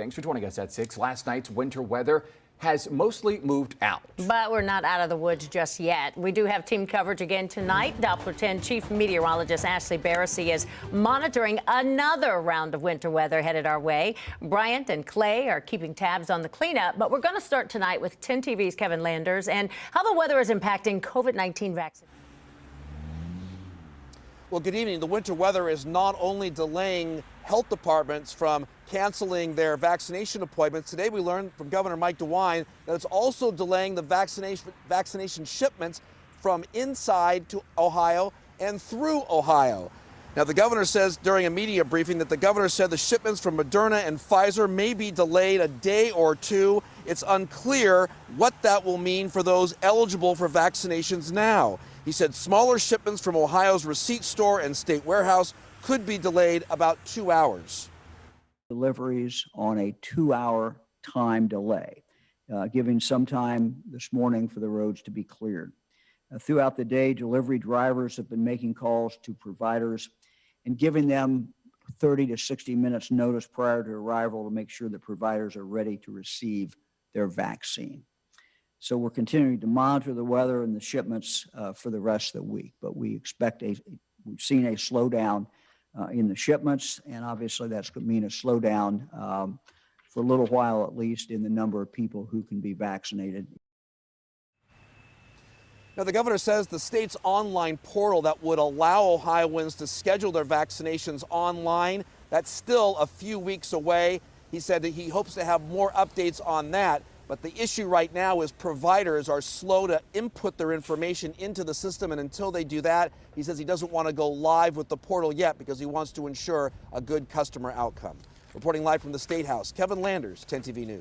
Thanks for joining us at 6. Last night's winter weather has mostly moved out. But we're not out of the woods just yet. We do have team coverage again tonight. Doppler 10 Chief Meteorologist Ashley Barrissey is monitoring another round of winter weather headed our way. Bryant and Clay are keeping tabs on the cleanup, but we're going to start tonight with 10 TV's Kevin Landers and how the weather is impacting COVID-19 vaccine. Well, good evening. The winter weather is not only delaying health departments from canceling their vaccination appointments. Today we learned from Governor Mike DeWine that it's also delaying the vaccination shipments from inside to Ohio and through Ohio. Now, the governor says during a media briefing that the governor said the shipments from Moderna and Pfizer may be delayed a day or two. It's unclear what that will mean for those eligible for vaccinations now. He said smaller shipments from Ohio's receipt store and state warehouse could be delayed about 2 hours. Deliveries on a 2-hour time delay, giving some time this morning for the roads to be cleared. Throughout the day, delivery drivers have been making calls to providers and giving them 30 to 60 minutes notice prior to arrival to make sure that providers are ready to receive their vaccine. So we're continuing to monitor the weather and the shipments for the rest of the week, but we expect we've seen a slowdown in the shipments, and obviously that's going to mean a slowdown for a little while at least in the number of people who can be vaccinated. Now, the governor says the state's online portal that would allow Ohioans to schedule their vaccinations online, that's still a few weeks away. He said that he hopes to have more updates on that. But the issue right now is providers are slow to input their information into the system. And until they do that, he says he doesn't want to go live with the portal yet because he wants to ensure a good customer outcome. Reporting live from the State House, Kevin Landers, 10 TV News.